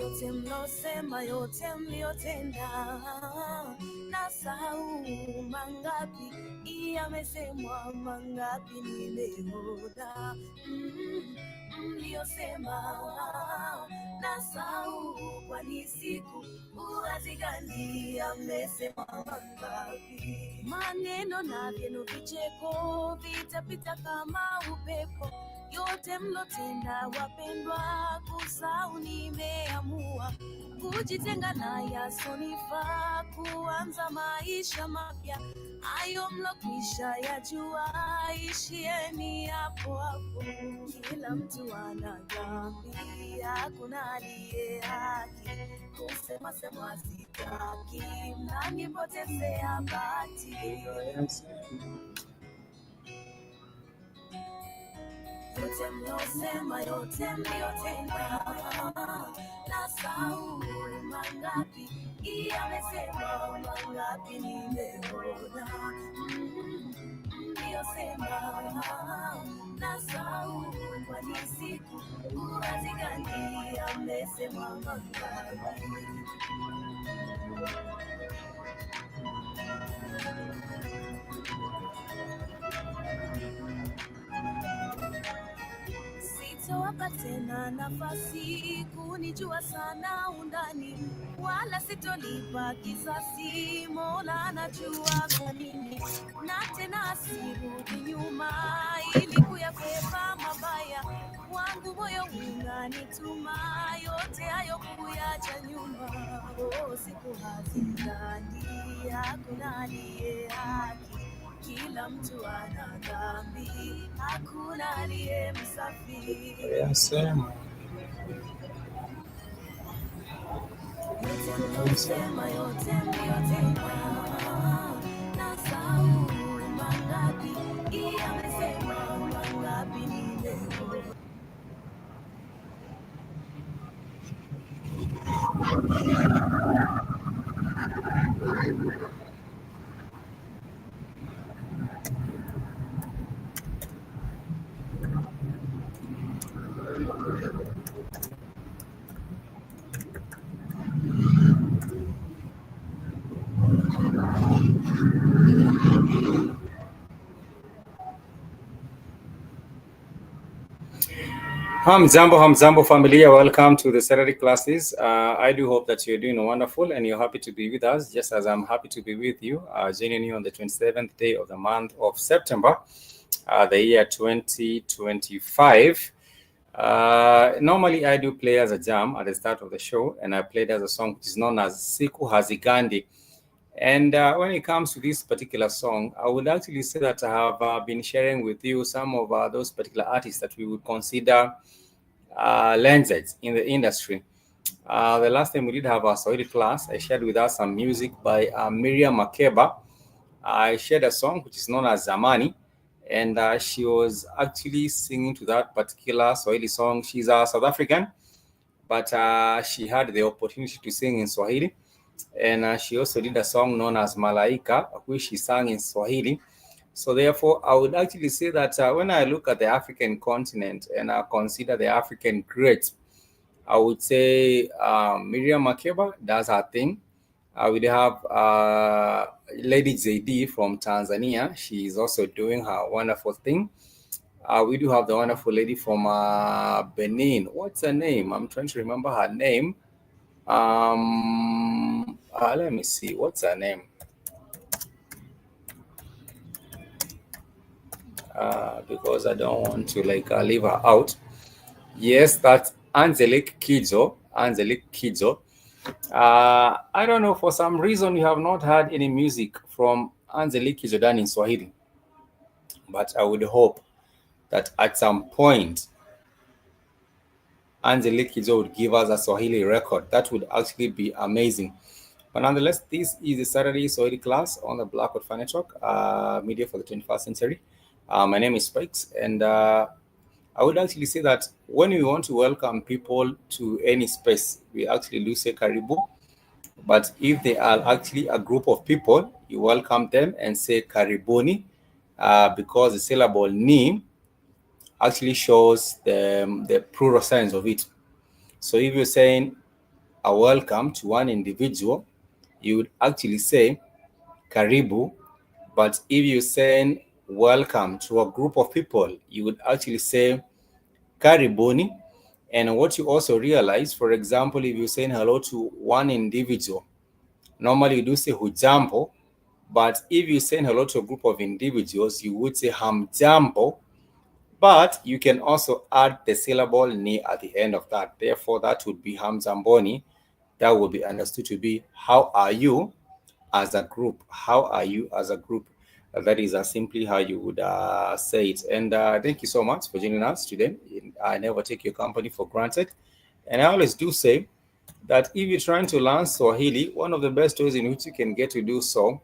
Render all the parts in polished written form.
Yote mlosema, yote mliotenda, nasahau mangapi yamesemwa, mangapi nimeona. Mliosema nasahau, kwani siku uwazi gani yamesemwa mangapi. Maneno na vyenu vicheko vitapita kama upepo, yote mlotenda wapendwa, kusahau nimeamua, kujitenga na yasonifaa, kuanza maisha mapya, hayo mlokwisha yajua, ishieni hapo hapo. Kila mtu ana dhambi, hakuna aliye haki, kusema sema sitaki, mnanipotezea bahati. Yote mliosema, yote mliotenda, nasahau mangapi yamesemwa, mangapi nimeona. Mliosema nasahau, kwani siku uwazi gani yamesemwa mangapi. Sitowapa tena nafasi kunijua sana undani, wala sitolipa kisasi, Mola anajua kwa nini. Na tena sirudi nyuma ili kuyakwepa mabaya, wangu moyo unanituma yote hayo kuyacha nyuma. Siku hazindani, hakuna aliye haki, kila mtu ana dhambi, hakuna aliye msafi. Yasema yote mlosema, yote mliotenda, nasahau mangapi yamesemwa, mangapi nimeona. Hamzambo familia, welcome to the Saturday classes. I do hope that you're doing wonderful and you're happy to be with us, just as I'm happy to be with you, joining you on the 27th day of the month of September, the year 2025. Normally I do play as a jam at the start of the show, and I played as a song which is known as Siku Hazigandi. And when it comes to this particular song, I would actually say that I have been sharing with you some of those particular artists that we would consider legends in the industry. The last time we did have a Swahili class, I shared with us some music by Miriam Makeba. I shared a song which is known as Zamani, and she was actually singing to that particular Swahili song. She's a South African, but she had the opportunity to sing in Swahili. And she also did a song known as Malaika, which she sang in Swahili. So therefore, I would actually say that when I look at the African continent and I consider the African greats, I would say Miriam Makeba does her thing. We have Lady JD from Tanzania. She is also doing her wonderful thing. We do have the wonderful lady from Benin. What's her name? I'm trying to remember her name. Let me see. What's her name? Because I don't want to leave her out. Yes, that's Angelique Kidjo. I don't know, for some reason you have not heard any music from Angelique Kidjo done in Swahili, but I would hope that at some point Angelique Kidjo would give us a Swahili record. That would actually be amazing. But nonetheless, this is the Saturday Swahili class on the Blackwood Fan Network, media for the 21st century. My name is Spikes, and I would actually say that when we want to welcome people to any space, we actually do say karibu. But if they are actually a group of people, you welcome them and say karibuni, because the syllable ni actually shows the plural signs of it. So if you're saying a welcome to one individual, you would actually say karibu. But if you're saying welcome to a group of people, you would actually say karibuni. And what you also realize, for example, if you're saying hello to one individual, normally you do say hujambo, but if you're saying hello to a group of individuals, you would say hamjambo, but you can also add the syllable ni at the end of that. Therefore, that would be hamjamboni. That would be understood to be how are you as a group? How are you as a group? That is simply how you would say it. And thank you so much for joining us today. I never take your company for granted. And I always do say that if you're trying to learn Swahili, one of the best ways in which you can get to do so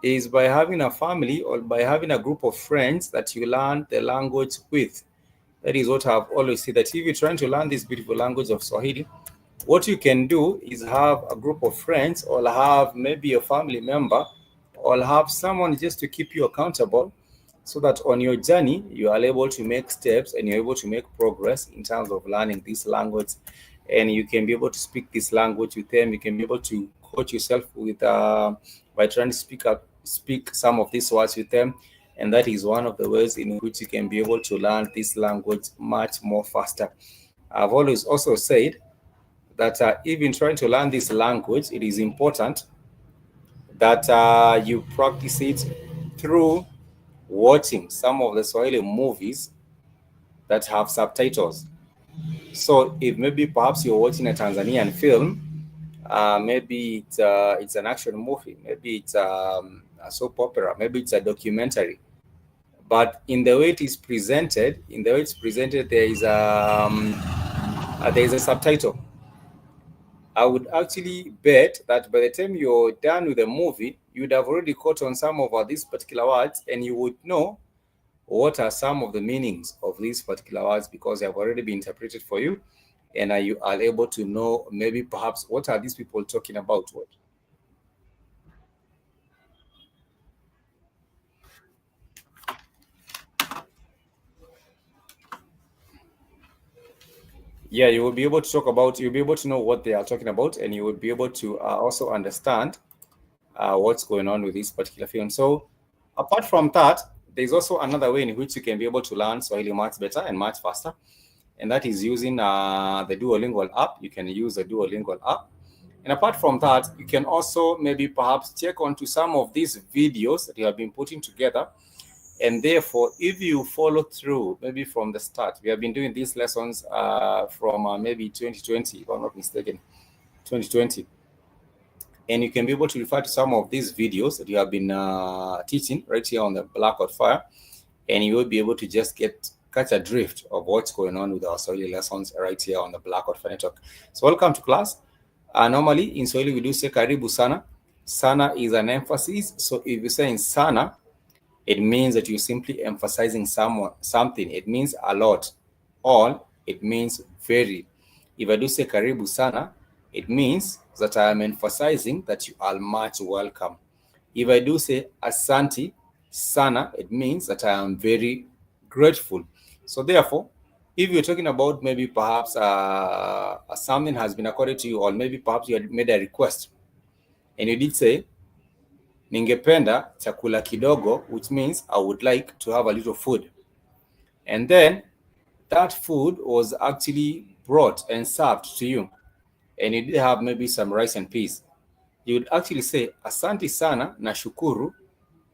is by having a family or by having a group of friends that you learn the language with. That is what I've always said, that if you're trying to learn this beautiful language of Swahili, what you can do is have a group of friends or have maybe a family member or have someone just to keep you accountable, so that on your journey you are able to make steps and you're able to make progress in terms of learning this language, and you can be able to speak this language with them. You can be able to coach yourself with by trying to speak some of these words with them, and that is one of the ways in which you can be able to learn this language much more faster. I've always also said that even trying to learn this language, it is important that you practice it through watching some of the Swahili movies that have subtitles. So if maybe perhaps you're watching a Tanzanian film, maybe it's an action movie, maybe it's a soap opera, maybe it's a documentary. But in the way it's presented, there is a subtitle. I would actually bet that by the time you're done with the movie, you'd have already caught on some of these particular words, and you would know what are some of the meanings of these particular words because they have already been interpreted for you, and you are able to know maybe perhaps what are these people talking about. What? Yeah, you will be able to talk about. You'll be able to know what they are talking about, and you will be able to also understand what's going on with this particular film. So, apart from that, there's also another way in which you can be able to learn Swahili much better and much faster, and that is using the Duolingo app. You can use the Duolingo app. And apart from that, you can also maybe perhaps check onto some of these videos that you have been putting together. And therefore, if you follow through, maybe from the start, we have been doing these lessons from maybe 2020, if I'm not mistaken, 2020. And you can be able to refer to some of these videos that you have been teaching right here on the Blackboard Fire, and you will be able to just catch a drift of what's going on with our Swahili lessons right here on the Blackboard Fire Network. So welcome to class. Normally in Swahili we do say karibu sana. Sana is an emphasis. So if you say in sana, it means that you're simply emphasizing something. It means a lot. All, it means very. If I do say karibu sana, it means that I am emphasizing that you are much welcome. If I do say asante sana, it means that I am very grateful. So therefore, if you're talking about maybe perhaps something has been accorded to you, or maybe perhaps you had made a request, and you did say ningependa chakula kidogo, which means I would like to have a little food. And then that food was actually brought and served to you, and you did have maybe some rice and peas. You would actually say asante sana na shukuru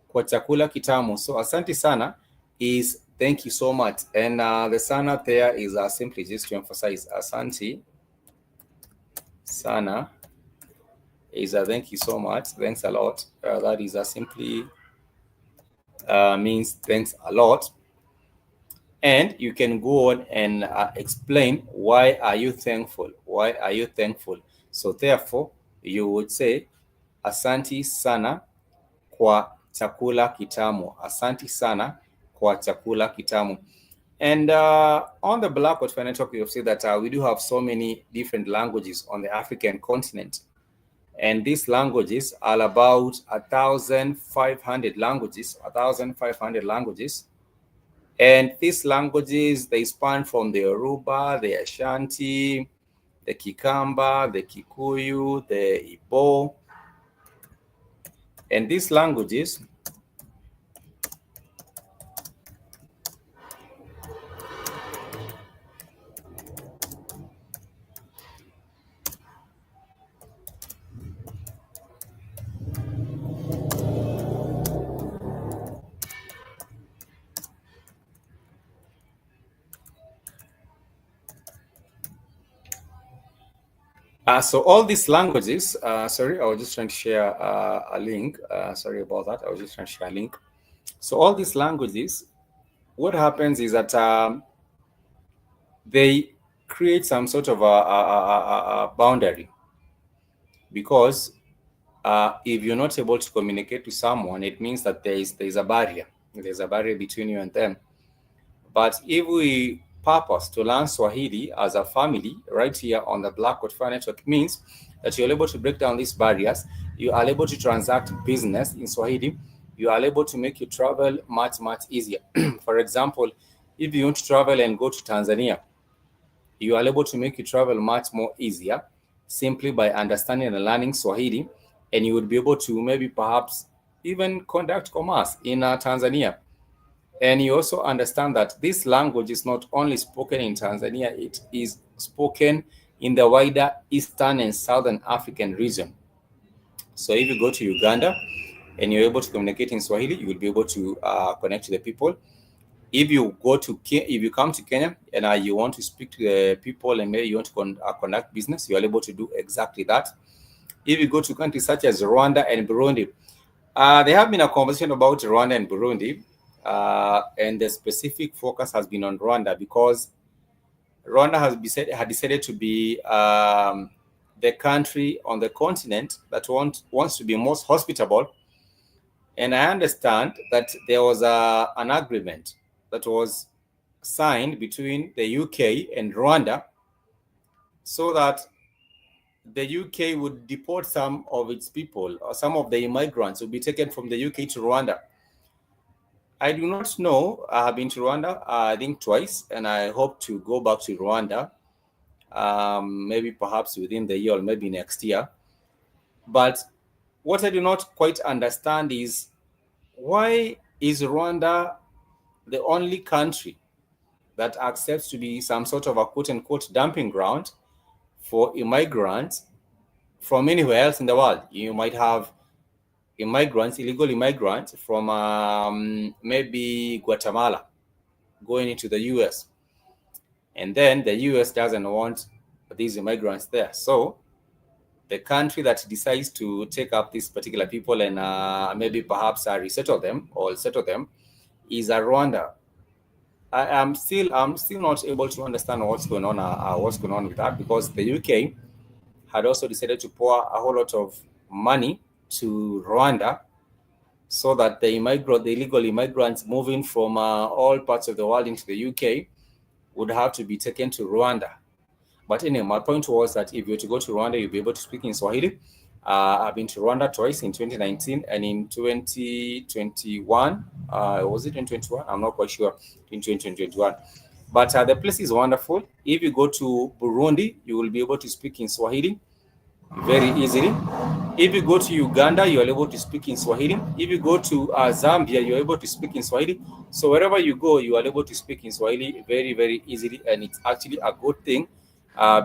kwa chakula kitamu. So asante sana is thank you so much, and the sana there is simply just to emphasize asante sana is a thank you so much, thanks a lot. That is simply means thanks a lot. And you can go on and explain why are you thankful, why are you thankful. So therefore you would say asanti sana kwa chakula kitamu, asanti sana kwa chakula kitamu. And on the Blackboard Fire Network, you'll see that we do have so many different languages on the African continent. And these languages are about 1,500 languages, 1,500 languages. And these languages, they span from the Yoruba, the Ashanti, the Kikamba, the Kikuyu, the Igbo. And these languages, so all these languages, sorry, I was just trying to share a link. Sorry about that. I was just trying to share a link. So all these languages, what happens is that they create some sort of a boundary, because if you're not able to communicate to someone, it means that there's a barrier. There's a barrier between you and them. But if we purpose to learn Swahili as a family right here on the Black Coat Fire Network, means that you're able to break down these barriers. You are able to transact business in Swahili. You are able to make your travel much, much easier. For example, if you want to travel and go to Tanzania, you are able to make your travel much more easier simply by understanding and learning Swahili, and you would be able to maybe perhaps even conduct commerce in Tanzania. And you also understand that this language is not only spoken in Tanzania, it is spoken in the wider Eastern and Southern African region. So if you go to Uganda and you're able to communicate in Swahili, you will be able to connect to the people. If you come to Kenya and you want to speak to the people and maybe you want to conduct business, you are able to do exactly that. If you go to countries such as Rwanda and Burundi, there have been a conversation about Rwanda and Burundi, and the specific focus has been on Rwanda because Rwanda had decided to be the country on the continent that wants to be most hospitable. And I understand that there was an agreement that was signed between the UK and Rwanda so that the UK would deport some of its people, or some of the immigrants would be taken from the UK to Rwanda. I do not know. I have been to Rwanda, I think twice, and I hope to go back to Rwanda, maybe perhaps within the year or maybe next year. But what I do not quite understand is, why is Rwanda the only country that accepts to be some sort of a quote-unquote dumping ground for immigrants from anywhere else in the world? You might have illegal immigrants from maybe Guatemala going into the US. And then the US doesn't want these immigrants there. So the country that decides to take up these particular people and maybe perhaps resettle them or settle them is Rwanda. I'm still not able to understand what's going on with that, because the UK had also decided to pour a whole lot of money to Rwanda so that the illegal immigrants moving from all parts of the world into the UK would have to be taken to Rwanda. But anyway, my point was that if you were to go to Rwanda, you'll be able to speak in Swahili. I've been to Rwanda twice, in 2019 and in 2021. Was it in 2021? I'm not quite sure. In 2021. But the place is wonderful. If you go to Burundi, you will be able to speak in Swahili very easily. If you go to Uganda, you are able to speak in Swahili. If you go to Zambia, you're able to speak in Swahili. So wherever you go, you are able to speak in Swahili very, very easily. And it's actually a good thing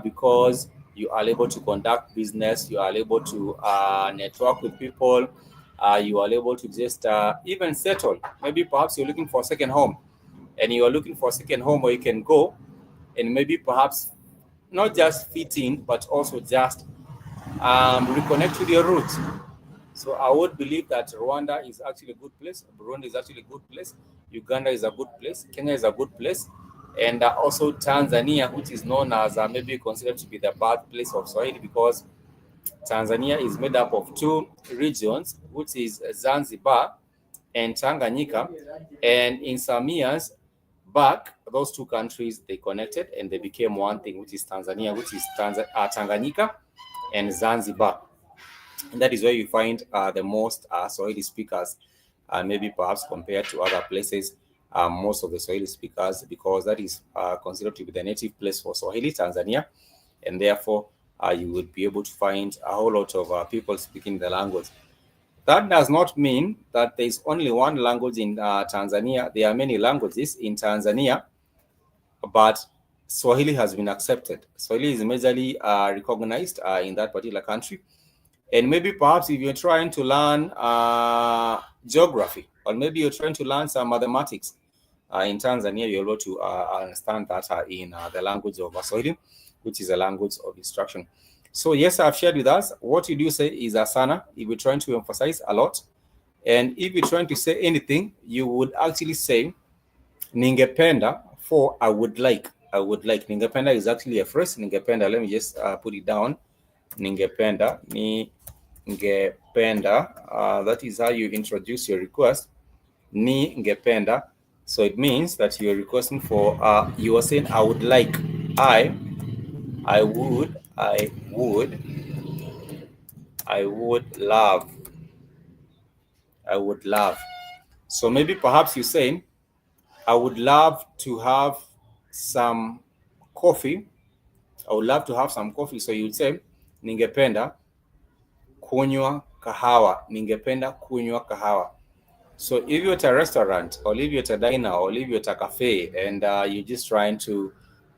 because you are able to conduct business. You are able to network with people. You are able to just even settle. Maybe perhaps you're looking for a second home, and you are looking for a second home where you can go and maybe perhaps not just fit in, but also just reconnect with your roots. So I would believe that Rwanda is actually a good place. Burundi is actually a good place. Uganda is a good place. Kenya is a good place. And also Tanzania, which is known as maybe considered to be the birthplace of Swahili, because Tanzania is made up of two regions, which is Zanzibar and Tanganyika. And in some years back, those two countries, they connected and they became one thing, which is Tanzania, which is Tanganyika and Zanzibar. And that is where you find the most Swahili speakers, maybe perhaps compared to other places, most of the Swahili speakers, because that is considered to be the native place for Swahili, Tanzania. And therefore, you would be able to find a whole lot of people speaking the language. That does not mean that there is only one language in Tanzania. There are many languages in Tanzania, but Swahili has been accepted. Swahili is majorly recognized in that particular country. And maybe perhaps if you're trying to learn geography, or maybe you're trying to learn some mathematics in Tanzania, you're able to understand that in the language of Swahili, which is a language of instruction. So yes, I've shared with us. What you do say is asana if you're trying to emphasize a lot. And if you're trying to say anything, you would actually say ningependa for I would like. I would like. Ningependa is actually a phrase. Ningependa, let me just put it down. Ningependa, ningependa. That is how you introduce your request. Ningependa. So it means that you're requesting for, you are saying, I would like. I would love. I would love. So maybe perhaps you're saying, I would love to have some coffee. I would love to have some coffee. So you'd say, ningependa kunywa kahawa. Ningependa kunywa kahawa. So if you're at a restaurant, or if you're at a diner, or if you're at a cafe, and you're just trying to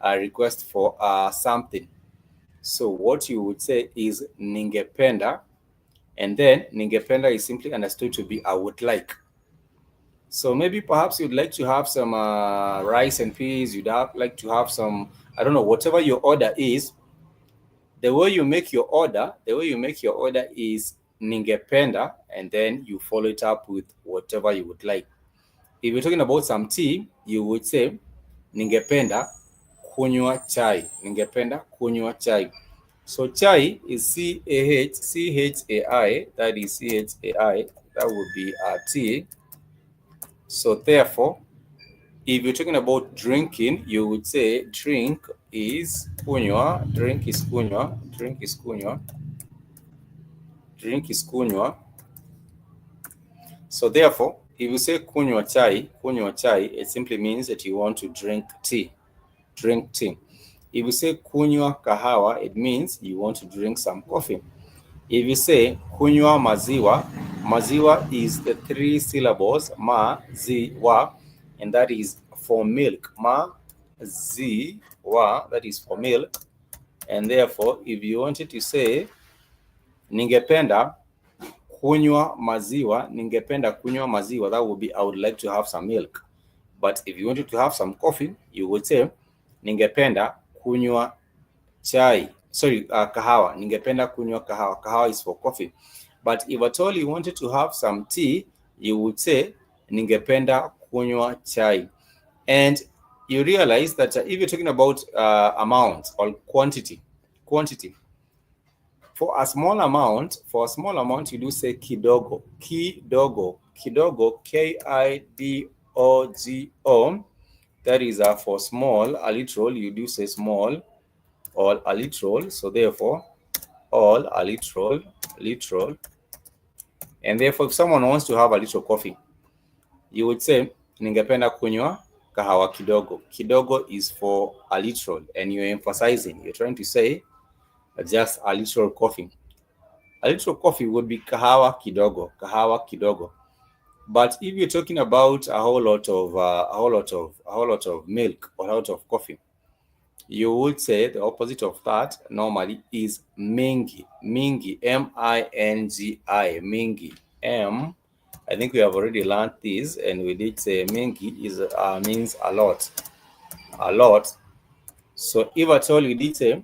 request for something, so what you would say is ningependa, and then ningependa is simply understood to be I would like. So maybe perhaps you'd like to have some rice and peas. You'd like to have some, I don't know, whatever your order is. The way you make your order is ningependa, and then you follow it up with whatever you would like. If you're talking about some tea, you would say ningependa kunywa chai. Ningependa kunywa chai. So chai is C-H-A-I, that is C-H-A-I, that would be tea. So therefore, if you're talking about drinking, you would say drink is kunywa, drink is kunywa, drink is kunywa, drink is kunywa. So therefore, if you say kunywa chai, it simply means that you want to drink tea. Drink tea. If you say kunywa kahawa, it means you want to drink some coffee. If you say kunywa maziwa, maziwa is the 3 syllables ma, zi, wa, and that is for milk. Ma, zi, wa, that is for milk. And therefore, if you wanted to say ningependa kunywa maziwa, ningependa kunywa maziwa, that would be I would like to have some milk. But if you wanted to have some coffee, you would say ningependa kunywa chai. Sorry, kahawa. Ningependa kunywa kahawa. Kahawa is for coffee. But if at all you wanted to have some tea, you would say ningependa kunywa chai. And you realize that if you're talking about amount or quantity, for a small amount, you do say kidogo. Kidogo, K-I-D-O-G-O. That is for small. A little, you do say small, or a little. So therefore, all a little. And therefore, if someone wants to have a little coffee, you would say ningependa kunywa kahawa kidogo. Kidogo is for a little, and you're emphasizing. You're trying to say just a little coffee. A little coffee would be kahawa kidogo. But if you're talking about a whole lot of milk or a lot of coffee, you would say the opposite of that normally is mingi. Mingi, M-I-N-G-I, mingi. I think we have already learned this, and we did say mingi is means a lot. So if at all we did say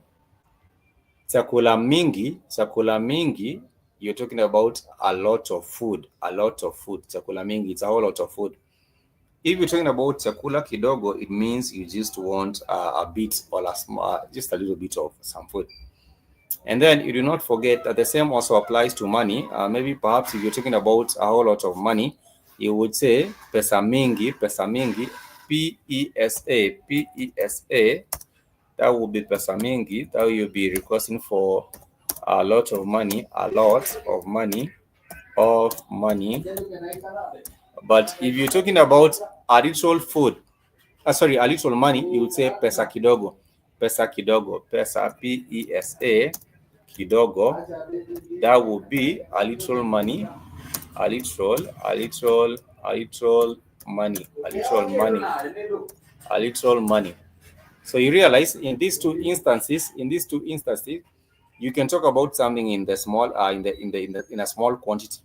chakula mingi, you're talking about a lot of food. Chakula mingi, it's a whole lot of food. If you're talking about chakula kidogo, it means you just want a bit or just a little bit of some food. And then you do not forget that the same also applies to money. Maybe perhaps if you're talking about a whole lot of money, you would say pesa mingi, P-E-S-A. That would be pesa mingi. That you'll be requesting for a lot of money, a lot of money, of money. But if you're talking about a little food, sorry, a little money, you would say pesa kidogo. Pesa kidogo. Pesa, P-E-S-A, kidogo. That would be a little money, a little, a little, a little money, a little money, a little money. So you realize in these two instances, you can talk about something in the small, in a small quantity,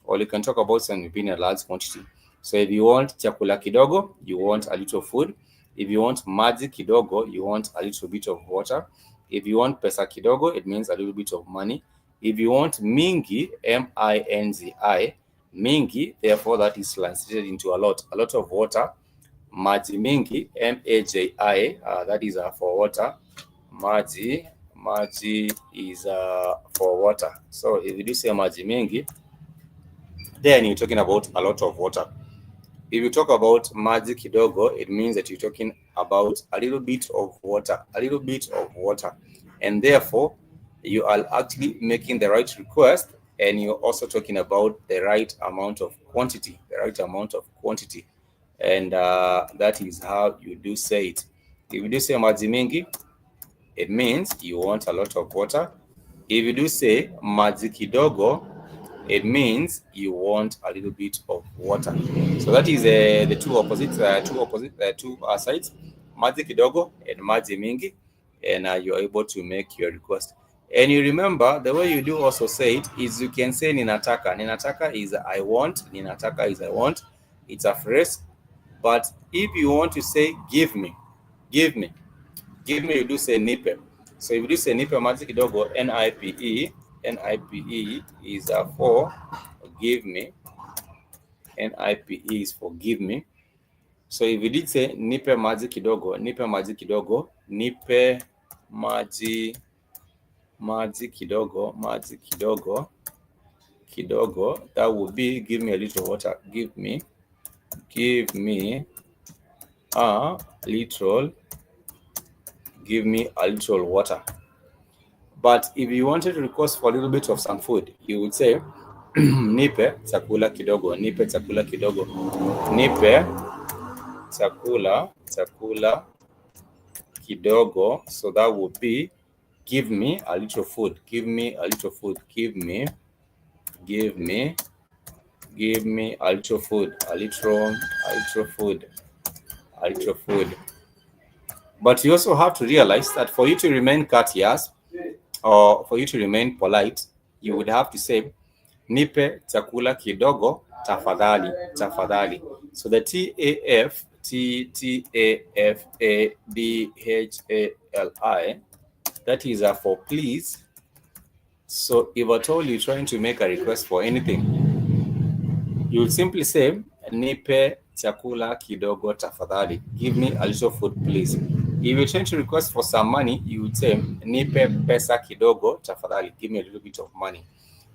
or you can talk about something in a large quantity. So if you want chakula kidogo, you want a little food. If you want maji kidogo, you want a little bit of water. If you want pesa kidogo, it means a little bit of money. If you want mingi, M-I-N-G-I, mingi, therefore that is translated into a lot of water. Maji mingi, M-A-J-I, that is for water. Maji is for water. So if you do say maji mingi, then you're talking about a lot of water. If you talk about maji kidogo, it means that you're talking about a little bit of water, and therefore you are actually making the right request, and you're also talking about the right amount of quantity, and that is how you do say it. If you do say maji mingi, it means you want a lot of water. If you do say maji kidogo, it means you want a little bit of water. So that is the two sides, maji kidogo and maji mingi, and you're able to make your request. And you remember the way you do also say it is you can say ninataka. Ninataka is I want. Ninataka is I want. It's a phrase. But if you want to say give me, give me, give me, you do say nipe. So if you do say nipe maji kidogo, N-I-P-E, N-I-P-E is for give me. N-I-P-E is for give me. So if you did say nipe maji kidogo, nipe maji kidogo, nipe maji kidogo, kidogo, that would be give me a little water. Give me a little, give me a little water. But if you wanted to request for a little bit of some food, you would say nipe chakula kidogo, nipe chakula kidogo, nipe chakula kidogo. So that would be give me a little food, give me a little food, give me a little food, a little food, a little food. But you also have to realize that for you to remain courteous or for you to remain polite, you would have to say nipe chakula kidogo tafadhali, tafadhali. So the Tafadhali, that is for please. So if at all you're trying to make a request for anything, you will simply say nipe chakula kidogo tafadhali, give me a little food please. If you're trying to request for some money, you would say nipe pesa kidogo tafadhali, give me a little bit of money.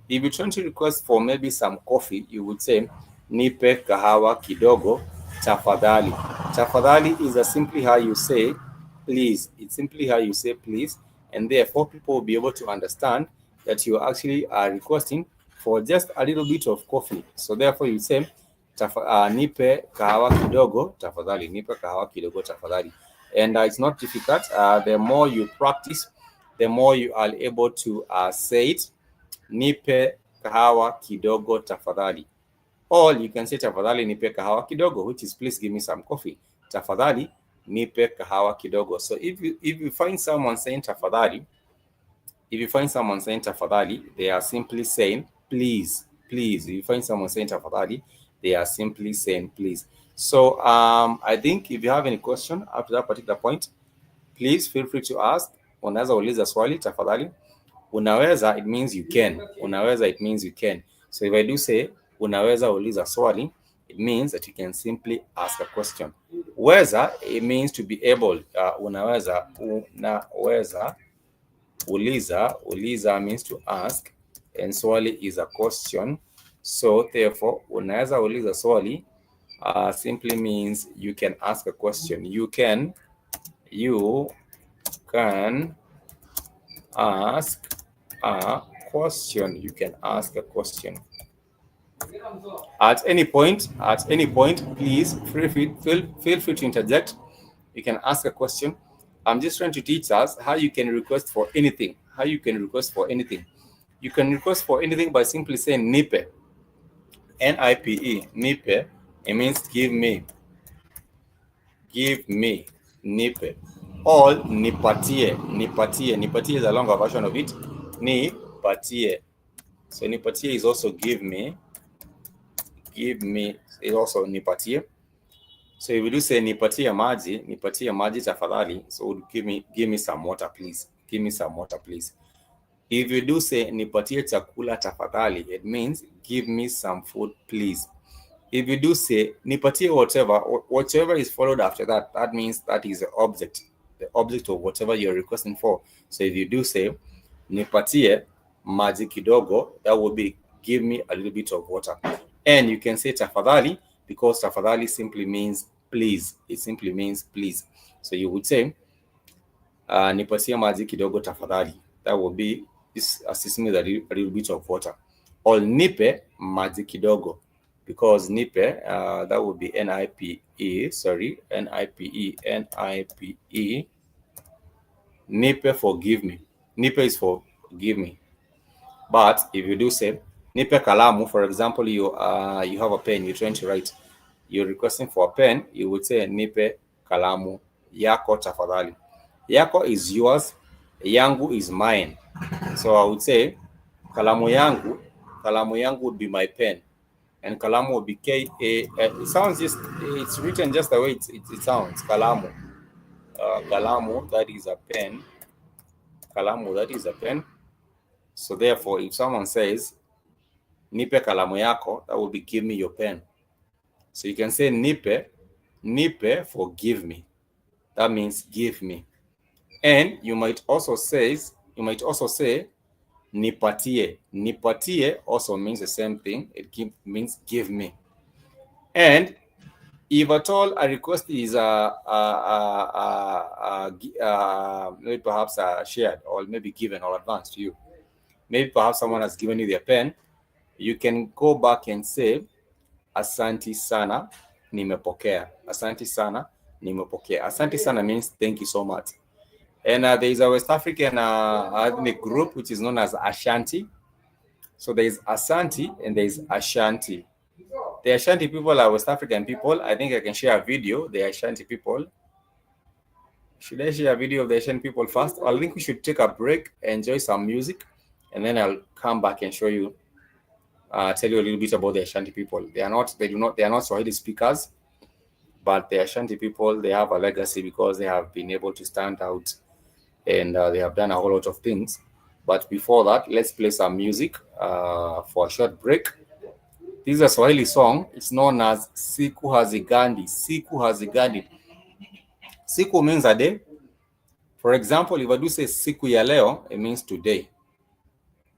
If you're trying to request for maybe some coffee, you would say nipe kahawa kidogo tafadhali. Tafadhali is simply how you say please. It's simply how you say please, and therefore people will be able to understand that you actually are requesting for just a little bit of coffee. So therefore you say nipe kahawa kidogo tafadhali, nipe kahawa kidogo tafadhali. And it's not difficult. The more you practice, the more you are able to say it. Nipe kahawa kidogo tafadhali. Or you can say tafadhali nipe kahawa kidogo, which is please give me some coffee. Tafadhali nipe kahawa kidogo. So if you find someone saying tafadhali, they are simply saying please, please. If you find someone saying tafadhali, they are simply saying please. So I think if you have any question up to that particular point, please feel free to ask. Unaweza uliza swali tafadhali. Unaweza, it means you can. Unaweza, it means you can. So if I do say unaweza uliza swali, it means that you can simply ask a question. Weza, it means to be able. Unaweza uliza means to ask, and swali is a question. So therefore, unaweza uliza swali simply means you can ask a question. You can ask a question. You can ask a question. At any point, please feel free to interject. You can ask a question. I'm just trying to teach us how you can request for anything. How you can request for anything. You can request for anything by simply saying nipe. Nipe. Nipe. It means give me. Give me. Nipe. Or nipatie. Nipatie. Nipatie is a longer version of it. Nipatie. So nipatie is also give me. Give me is also nipatie. So if you do say nipatie maji tafadhali, so give me some water please. Give me some water please. If you do say nipatie chakula tafadhali, it means give me some food please. If you do say nipatie whatever is followed after that, that means that is the object of whatever you're requesting for. So if you do say nipatie maji kidogo, that would be give me a little bit of water. And you can say tafadhali because tafadhali simply means please. It simply means please. So you would say nipatie maji kidogo tafadhali. That would be assist me with a little bit of water. Or nipe maji kidogo, because nipe, that would be N-I-P-E, sorry, N-I-P-E. Nipe for give me. Nipe is for give me. But if you do say nipe kalamu, for example, you have a pen, you're trying to write, you're requesting for a pen, you would say nipe kalamu yako tafadhali. Yako is yours, yangu is mine. So I would say kalamu yangu would be my pen, and kalamu would be K-A. It sounds it's written just the way it sounds. Kalamu. Kalamu, that is a pen. Kalamu, that is a pen. So therefore, if someone says nipe kalamu yako, that would be give me your pen. So you can say nipe for give me. That means give me. And you might also say nipatie. Nipatie also means the same thing. It means give me. And if at all a request is maybe perhaps shared or maybe given or advanced to you, maybe perhaps someone has given you their pen, you can go back and say asanti sana nimepokea. Asanti sana nimepokea. Asanti sana means thank you so much. And there is a West African ethnic group which is known as Ashanti. So there is Asante and there is Ashanti. The Ashanti people are West African people. I think I can share a video. The Ashanti people. Should I share a video of the Ashanti people first? I think we should take a break, enjoy some music, and then I'll come back and show you, tell you a little bit about the Ashanti people. They are not Swahili speakers, but the Ashanti people, they have a legacy because they have been able to stand out, and they have done a whole lot of things. But before that, let's play some music for a short break. This is a Swahili song. It's known as Siku Hazigandi. Siku Hazigandi. Siku means a day. For example, if I do say Siku ya leo, it means today.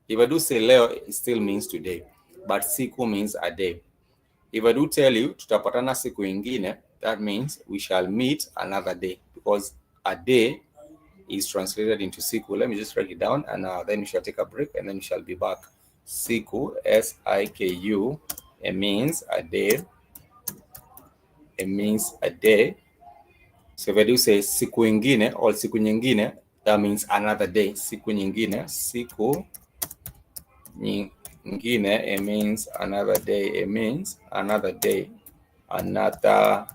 If I do say leo, it still means today. But Siku means a day. If I do tell you, tutapatana siku ingine, that means we shall meet another day. Because a day is translated into Siku. Let me just write it down, and then we shall take a break, and then we shall be back. Siku, S-I-K-U, it means a day. It means a day. So if I do say siku ingine or siku nyingine, that means another day. Siku nyingine, siku nyingine, it means another day. It means another day. Another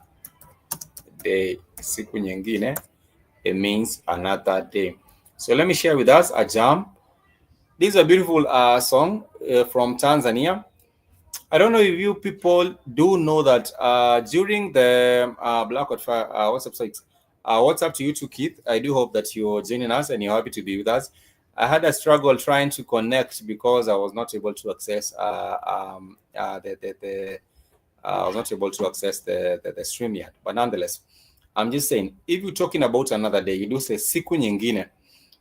day. Siku nyingine, it means another day. So let me share with us a jam. This is a beautiful song from Tanzania. I don't know if you people do know that during the Black Hot Fire WhatsApp site, what's up to you too, Keith? I do hope that you're joining us and you're happy to be with us. I had a struggle trying to connect because I was not able to access I was not able to access the stream yet. But nonetheless, I'm just saying, if you're talking about another day, you do say siku nyingine.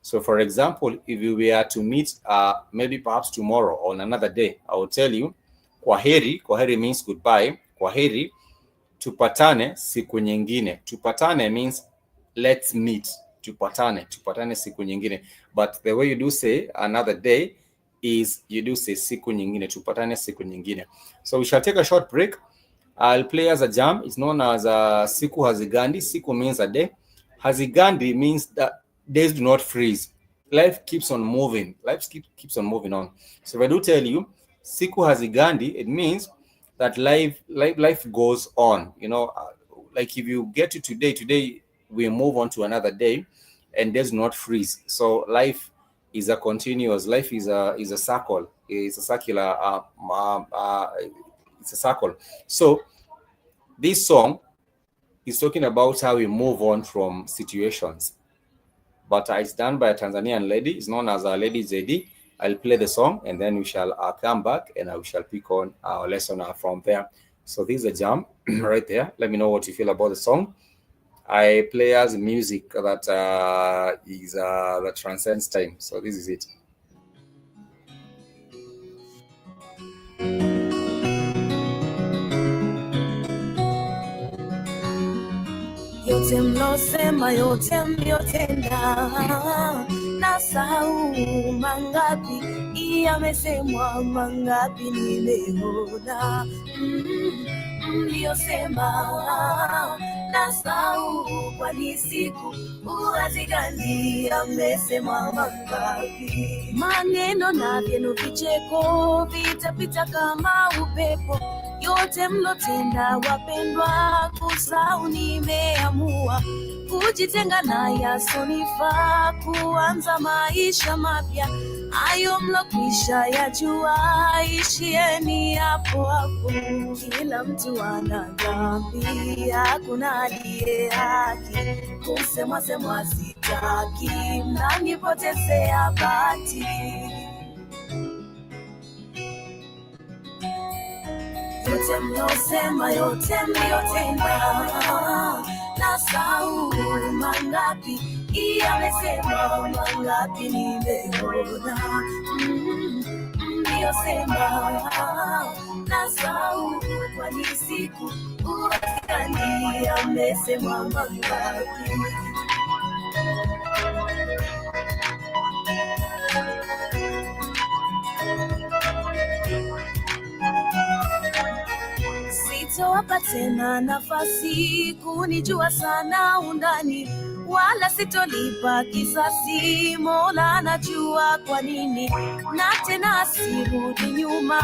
So for example, if you were to meet maybe perhaps tomorrow or on another day, I will tell you, kwaheri. Kwaheri means goodbye. Kwaheri. Tupatane siku nyingine. Tupatane means let's meet. tupatane siku nyingine. But the way you do say another day is you do say siku nyingine, tupatane siku nyingine. So we shall take a short break. I'll play as a jam. It's known as siku hazigandi. Siku means a day. Hazigandi means that days do not freeze. Life keeps on moving. Life keeps on moving on. So if I do tell you siku hazigandi, it means that life goes on. Like if you get to today we move on to another day, and does not freeze. So life is a continuous. Life is a circle. It's a circular. It's a circle. So this song is talking about how we move on from situations. But it's done by a Tanzanian lady. It's known as Lady Zedi. I'll play the song and then we shall come back and we shall pick on our lesson from there. So this is a jam right there. Let me know what you feel about the song. I play as music that that transcends time. So this is it. Yote mlosema, yote mliotenda, nasahau mangapi yamesemwa, mangapi nimeona. Mliosema nasahau, kwani siku hazigandi yamesemwa mangapi. Maneno na vyenu vicheko vitapita kama upepo. Yote mlotenda wapendwa, kusahau nimeamua. Kujitenga na yasonifaa, kuanza maisha mapya. Hayo mlokwisha yajua, ishieni hapo hapo. Kila mtu ana dhambi, hakuna aliye haki. Kusemwa semwa sitaki, mnanipotezea bahati. Yote mliosema, yote mliotenda, nasahau mangapi yamesemwa, mangapi nimeona. Mliosema nasahau, kwani siku hazigandi yamesemwa mangapi. Sitowapa tena nafasi kunijua sana undani, wala sitolipa kisasi. Mola anajua kwa nini, na tena sirudi nyuma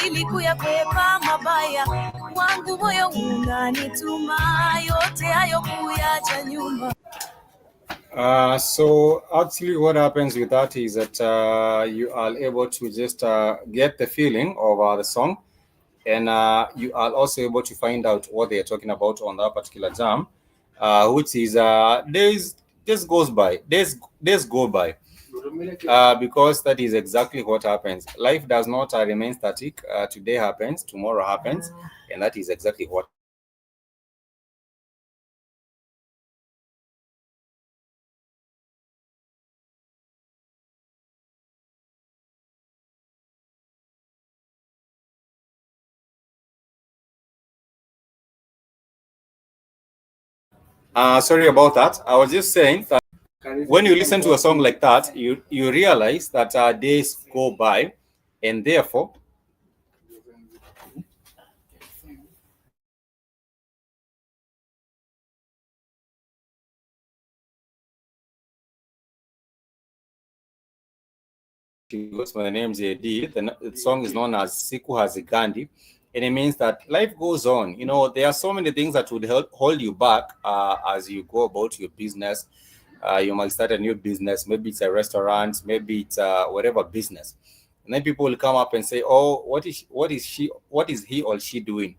ili kuyakwepa mabaya. Wangu moyo unanituma yote hayo kuyacha nyuma. So actually what happens with that is that you are able to just get the feeling of the song, and you are also able to find out what they are talking about on that particular jam, which is days go by, because that is exactly what happens. Life does not remain static. Today happens, tomorrow happens, and that is exactly what. Sorry about that. I was just saying that when you listen to a song like that, you realize that days go by, and therefore my name is JD. The song is known as Siku Hazigandi, and it means that life goes on. There are so many things that would hold you back as you go about your business. You might start a new business. Maybe it's a restaurant. Maybe it's whatever business. And then people will come up and say, "Oh, what is he or she doing?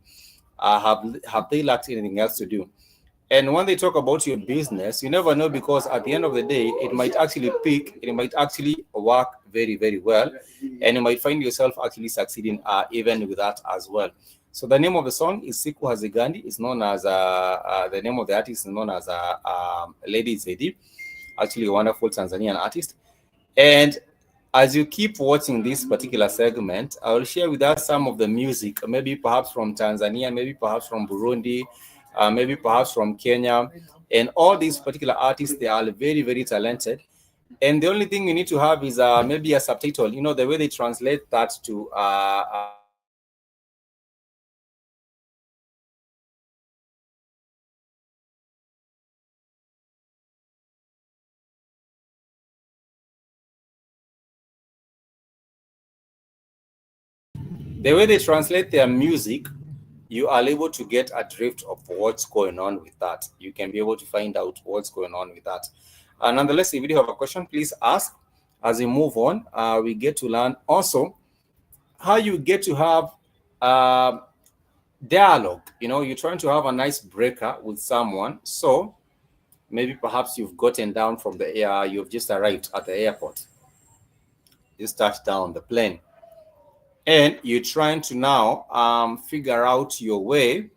Have they lacked anything else to do?" And when they talk about your business, you never know, because at the end of the day, it might actually peak, it might actually work very, very well, and you might find yourself actually succeeding even with that as well. So the name of the song is Siku Hazigandi. It's known as the name of the artist is known as Lady Zedi, actually a wonderful Tanzanian artist. And as you keep watching this particular segment, I will share with us some of the music, maybe perhaps from Tanzania, maybe perhaps from Burundi, maybe perhaps from Kenya, And all these particular artists, they are very, very talented. And the only thing you need to have is maybe a subtitle. You know, the way they translate that to the way they translate their music, you are able to get a drift of what's going on with that. You can be able to find out what's going on with that. Nonetheless, if you have a question, please ask. As we move on, we get to learn also how you get to have dialogue. You know, you're trying to have a nice breaker with someone. So maybe perhaps you've gotten down from the air, you've just arrived at the airport, just touched down the plane, and you're trying to now figure out your way,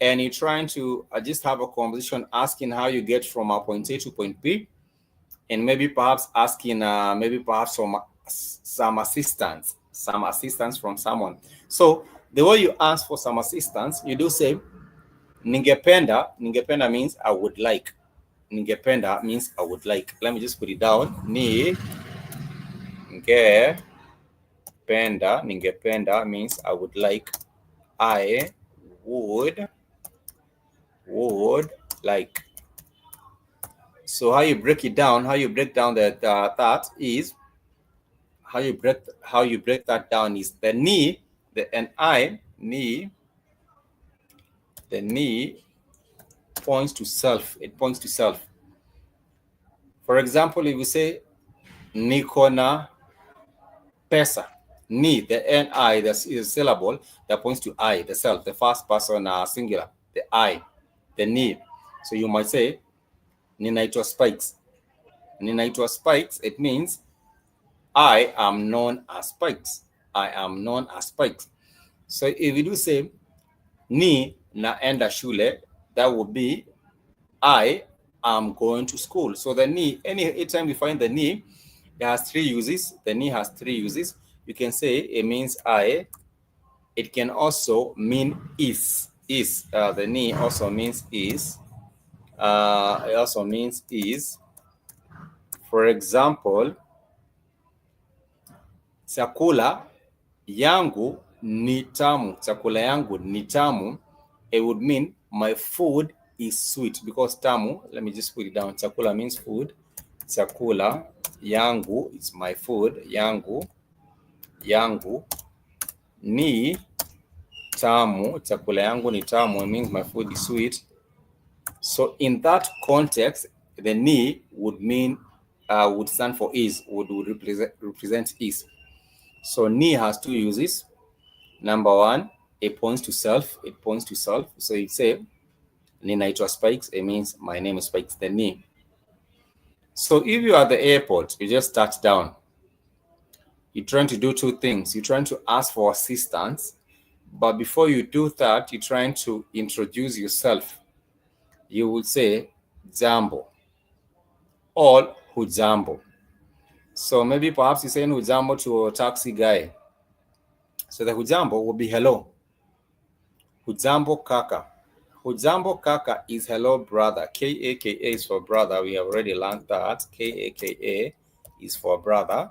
and you're trying to just have a conversation asking how you get from point A to point B, and maybe perhaps asking maybe perhaps some assistance from someone. So the way you ask for some assistance, you do say ningependa. Ningependa means I would like. Ningependa means I would like. Let me just put it down. Ningependa means I would like. I would like. So how you break it down, that is how you break that down is the ni, the ni, the ni points to self. It points to self. For example, if we say niko na pesa, ni, the ni, the syllable that points to I, the self, the first person singular, the I, the ni. So you might say ninaitwa Spikes. Ninaitwa Spikes, it means I am known as Spikes. I am known as Spikes. So if you do say ni naenda shule, that would be I am going to school. So the ni, anytime you find the ni, it has three uses. The ni has three uses. You can say it means I. It can also mean is. The ni also means is. It also means is. For example, chakula yangu ni tamu. Chakula yangu ni tamu. It would mean my food is sweet, because tamu, let me just put it down. Chakula means food. Chakula yangu is my food. Yangu ni tamu. Chakula yangu ni tamu. It means my food is sweet. So in that context, the ni would mean would stand for is, would represent is. So ni has two uses. Number one, it points to self. It points to self. So you say ninaitwa Spikes. It means my name is Spikes. The ni. So if you are at the airport, you just touch down. You're trying to do two things. You're trying to ask for assistance, but before you do that, you're trying to introduce yourself. You would say jambo or hujambo. So maybe perhaps you're saying hujambo to a taxi guy. So the hujambo will be hello. Hujambo kaka. Hujambo kaka is hello brother. K-A-K-A is for brother. We have already learned that. K-A-K-A is for brother.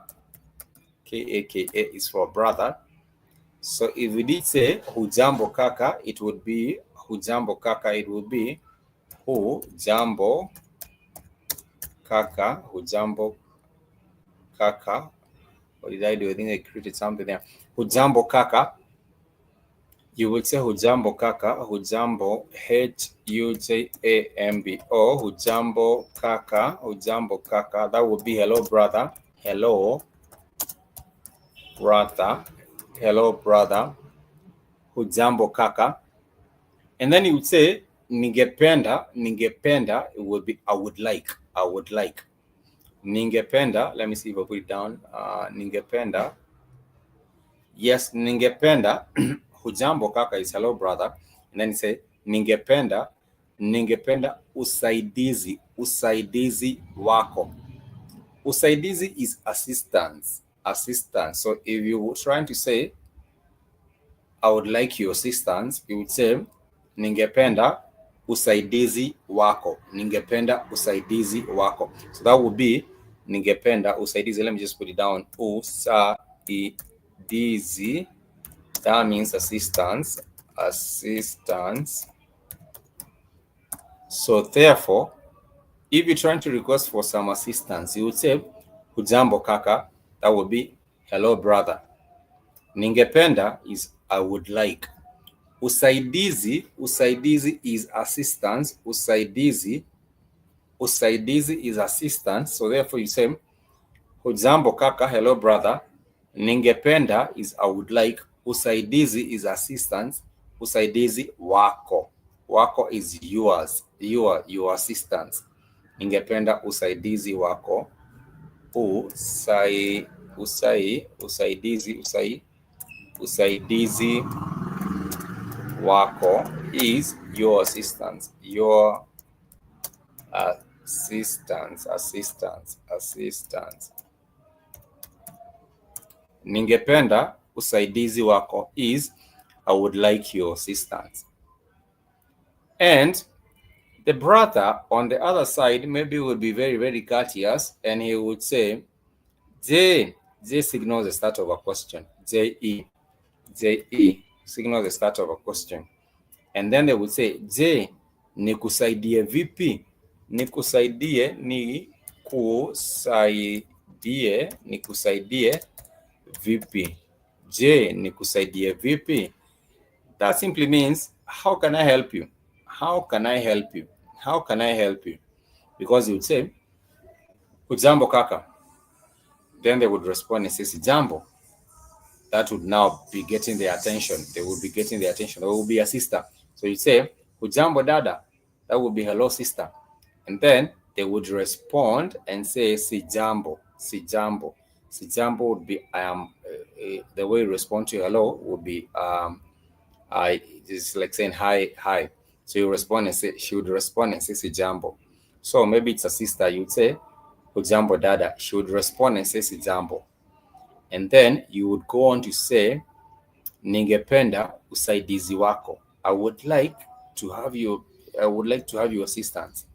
K-A-K-A is for brother. So if we did say hujambo kaka, it would be hujambo kaka. It would be hujambo kaka. Hujambo kaka. What did I do? I think I created something there. Hujambo kaka. You would say hujambo kaka. Hujambo, H-U-J-A-M-B-O. Hujambo kaka. Hujambo kaka. That would be hello brother. Hello brother. Hello brother. Hujambo kaka. And then you would say ningependa. Ningependa, it would be I would like. I would like. Ningependa, let me see if I put it down. Ningependa. Yes, ningependa. Hujambo kaka is hello brother. And then you say ningependa. Ningependa usaidizi. Usaidizi wako. Usaidizi is assistance. Assistance. So if you were trying to say I would like your assistance, you would say ningependa usaidizi wako. Ningependa usaidizi wako. So that would be ningependa usaidizi. Let me just put it down. Usaidizi. That means assistance. Assistance. So therefore, if you're trying to request for some assistance, you would say, hujambo kaka. That would be, hello brother. Ningependa is I would like. Usaidizi is assistance. Usaidizi is assistance. So therefore you say, hujambo kaka, hello brother. Ningependa is I would like. Usaidizi is assistance. Usaidizi wako. Wako is yours. Your assistance. Ningependa usaidizi wako. Usaidizi wako is your assistance. Your assistance. Ningependa usaidizi wako is I would like your assistance. And the brother on the other side maybe would be very, very courteous, and he would say, J signals the start of a question. J-E signals the start of a question. And then they would say, J, nikusaidie vipi? Nikusaidie vipi? J, nikusaidie vipi? That simply means, how can I help you? How can I help you? How can I help you? Because you would say, hujambo kaka. Then they would respond and say, sijambo. That would now be getting their attention. They would be getting their attention. There will be a sister. So you say, hujambo dada. That would be hello sister. And then they would respond and say, sijambo. Sijambo would be, I am, the way you respond to hello would be, I just like saying hi. So you respond and say, she would respond and say sijambo. So maybe it's a sister, you'd say, hujambo dada. She would respond and say sijambo. And then you would go on to say, ningependa usaidizi wako. I would like to have your assistance.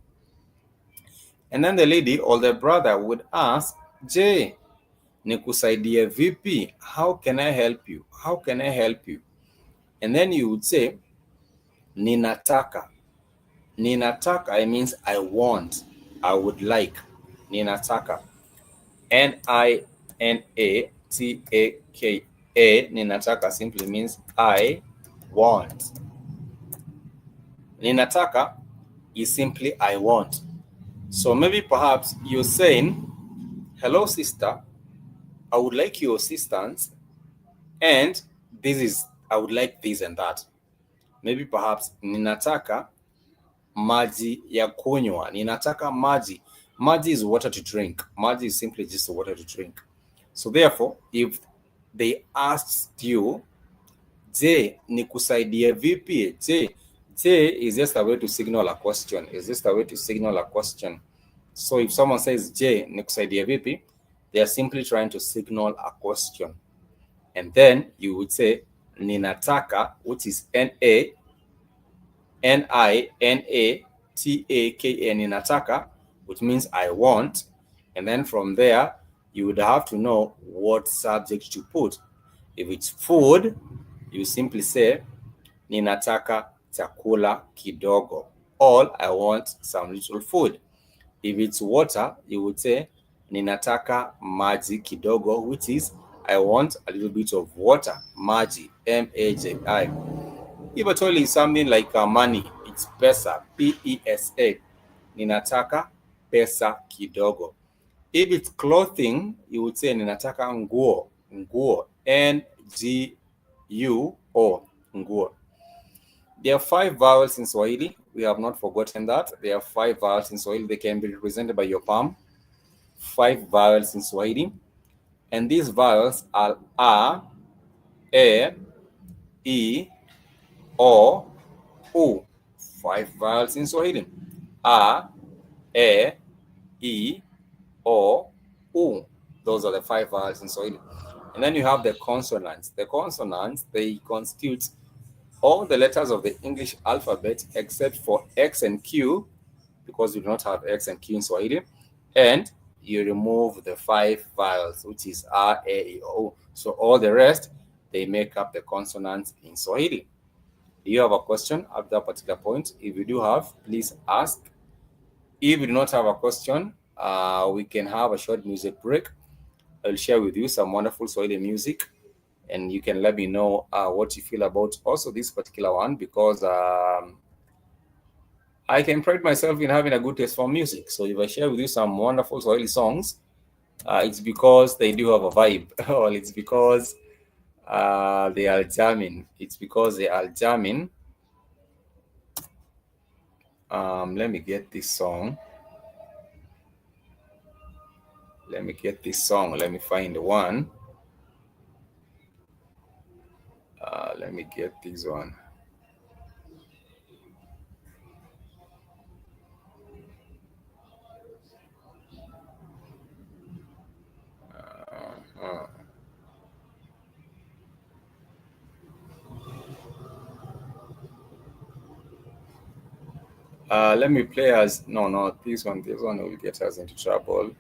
And then the lady or the brother would ask, J, nikusaidie vipi? How can I help you? How can I help you? And then you would say, ninataka. Ninataka, it means I want, I would like. Ninataka. Ninataka. Ninataka simply means I want. Ninataka is simply I want. So maybe perhaps you're saying, hello sister, I would like your assistance, and I would like this and that. Maybe perhaps ninataka maji ya kunywa. Ninataka maji. Maji is water to drink. Maji is simply just water to drink. So therefore, if they asked you, J, nikusaidie vipi? J is just a way to signal a question. It's just a way to signal a question. So if someone says, J, nikusaidie vipi? They are simply trying to signal a question. And then you would say, ninataka, which is Ninataka, ninataka, which means I want. And then from there, you would have to know what subject to put. If it's food, you simply say, ninataka chakula kidogo. All I want some little food. If it's water, you would say, ninataka maji kidogo, which is I want a little bit of water. Maji, M-A-J-I. If I told you something like money, it's pesa, P-E-S-A. Ninataka pesa kidogo. If it's clothing, you would say ninataka nguo, N-G-U-O, nguo. There are 5 vowels in Swahili. We have not forgotten that. There are 5 vowels in Swahili. They can be represented by your palm. 5 vowels in Swahili. And these vowels are A, E, I, O, U. 5 vowels in Swahili. A, E, I, O, U. Those are the 5 vowels in Swahili. And then you have the consonants. The consonants, they constitute all the letters of the English alphabet except for X and Q, because we do not have X and Q in Swahili, and you remove the 5 vowels, which is R, A, E, O. So all the rest, they make up the consonants in Swahili. Do you have a question at that particular point? If you do have, please ask. If you do not have a question, we can have a short music break. I'll share with you some wonderful Swahili music, and you can let me know what you feel about also this particular one, because I can pride myself in having a good taste for music. So if I share with you some wonderful Swahili songs, it's because they do have a vibe, or it's because they are jamming. It's because they are jamming. Let me get this song. Let me find one. Let me get this one. Let me play as no, this one will get us into trouble.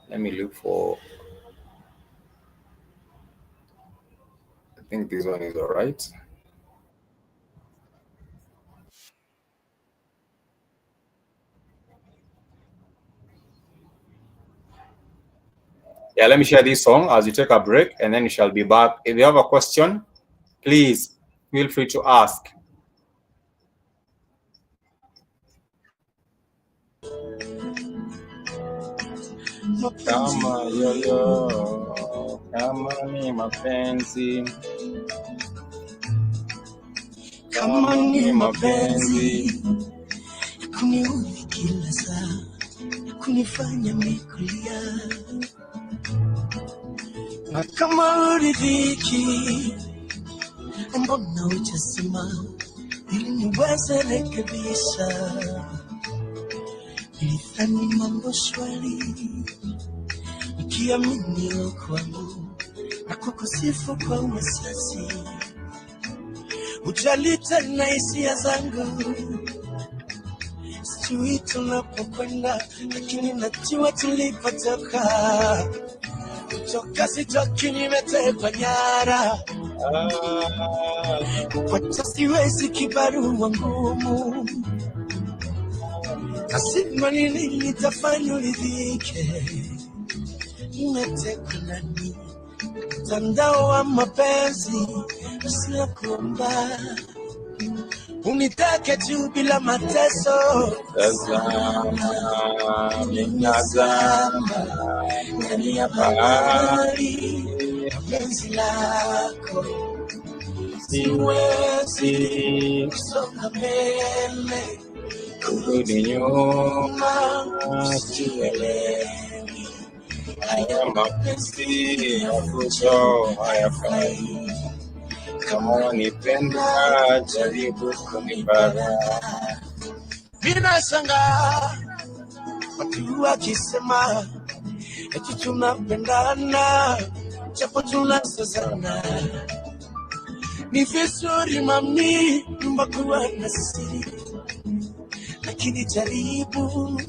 Let me look for, I think this one is all right. Yeah, let me share this song as you take a break, and then you shall be back. If you have a question, please feel free to ask. Kama yoyo, kama ni mapenzi, kama ni mapenzi, kuniudhi kila saa, kunifanya mikulia, na kama uridhiki, mbona hujasema ili niweze rekebisha? Nilidhani mambo shwari, nikiamini kwangu na kukusifu kwa uasasi, ujali tena hisia zangu. Sijui tunapokwenda, lakini najua tulipotoka. Kutoka sitoki, nimetekwa nyara, kukuacha siwezi, kibarua ngumu. Nasema nini nitafanya uridhike? Nimetekwa nani? Mtandao wa mapenzi, sina kuomba unitake tu bila mateso. tazama, ninazama ndani ya bahari ya penzi lako, siwezi kusonga mbele, kurudi nyuma, sielewi haya mapenzi ya fujo hayafai. Kama wanipenda, jaribu kunipata. Ninashangaa watu wakisema eti tunapendana, japo tunasazana. Ni vizuri mami, nyumba kuwa na siri, lakini jaribu